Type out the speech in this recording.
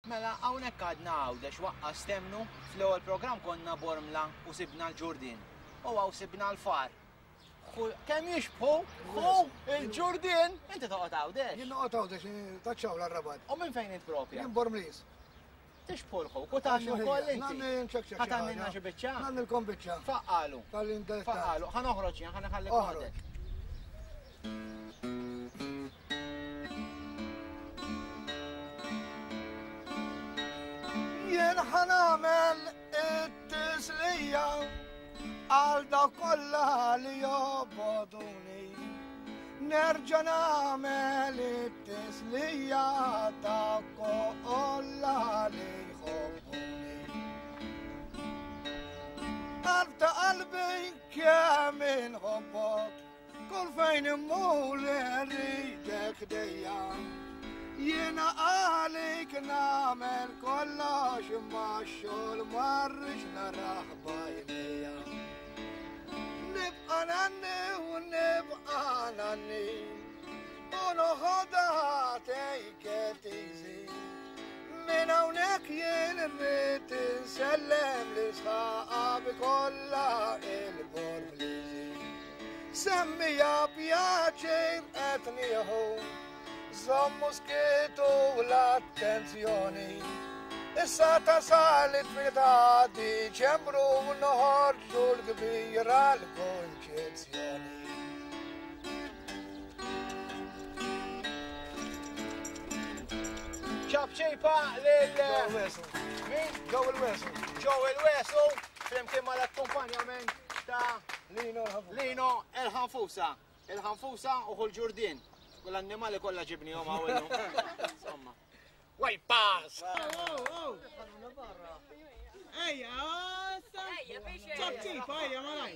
Mela, hawnhekk għadna għawdex waqqas temnu fl-ewwel programm konna Bormla u sibna l-Ġurdin. U għaw sibna l-far. Kemm jixbħu? Il-Ġurdin! Inti toqgħod għawdex? Jien noqgħod għawdex, taċċaw l-Arrabat. U minn fejn int propja? Jien Bormlis. Tixbħu l-ħu, kutaxu wkoll inti. Nanni nċekċek. Ħatannina xi biċċa? Nannilkom biċċa. Faqqalu. Tal-intellettual. Faqqalu. Ħanoħroġ jien, ħanħallek waħdek. Jien ħanamel it-tislija għal dak kollha li joboduni. Nerġa' nagħmel it-tislija dak kollha li jħobbuni. Qalb ta' qalbi kemm inħobbok, kull fejn immur irridek dejjem. Jiena għalik namel kollox imma x-xogħol marriġ naraħ bajnija. Nibqa' nanni u nibqa' nanni u noħodha take it easy. Minn hawnhekk jien irrid insellem l-isħaqabi kollha il-Bormliżi. Semmija pjaċir qed nieħu Zommu skitu l-attenzjoni. Issa tasal it-3 Diċembru noħorġu l-kbira l-konċezzjoni. ċabċejpa lil... Min? Joel Wesu. Joel Wesu, flimkien mal-akkompanjament ta' Lino El-Ħanfusa. El-Ħanfusa u l-Ġurdin. L-annimali kollha ġibnihom hawnhekk. Insomma. Way pass! Ejja, ċabċipa, ejja, ma